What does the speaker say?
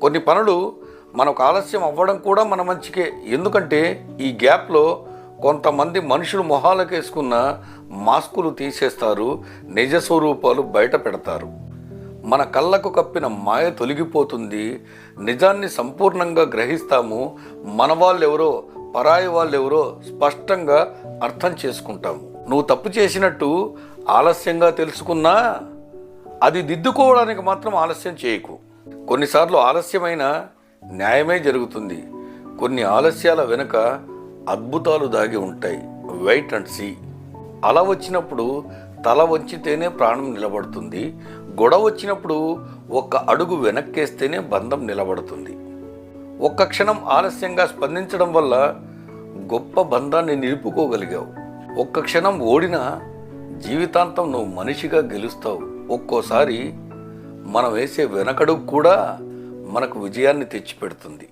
కొన్ని పనులు మనకు ఆలస్యం అవ్వడం కూడా మన మంచికే. ఎందుకంటే ఈ గ్యాప్లో కొంతమంది మనుషులు మొహాలకేసుకున్న మాస్కులు తీసేస్తారు, నిజ స్వరూపాలు బయట పెడతారు. మన కళ్ళకు కప్పిన మాయ తొలగిపోతుంది, నిజాన్ని సంపూర్ణంగా గ్రహిస్తాము. మన వాళ్ళెవరో పరాయి వాళ్ళెవరో స్పష్టంగా అర్థం చేసుకుంటాము. నువ్వు తప్పు చేసినట్టు ఆలస్యంగా తెలుసుకున్నా అది దిద్దుకోవడానికి మాత్రం ఆలస్యం చేయకు. కొన్నిసార్లు ఆలస్యమైన న్యాయమే జరుగుతుంది. కొన్ని ఆలస్యాల వెనుక అద్భుతాలు దాగి ఉంటాయి. Wait and see. అలా వచ్చినప్పుడు తల వంచితేనే ప్రాణం నిలబడుతుంది. గొడవ వచ్చినప్పుడు ఒక్క అడుగు వెనక్కేస్తేనే బంధం నిలబడుతుంది. ఒక్క క్షణం ఆలస్యంగా స్పందించడం వల్ల గొప్ప బంధాన్ని నిలుపుకోగలిగావు. ఒక్క క్షణం ఓడినా జీవితాంతం నువ్వు మనిషిగా గెలుస్తావు. ఒక్కోసారి మనం వేసే వెనకడుగు కూడా మనకు విజయాన్ని తెచ్చిపెడుతుంది.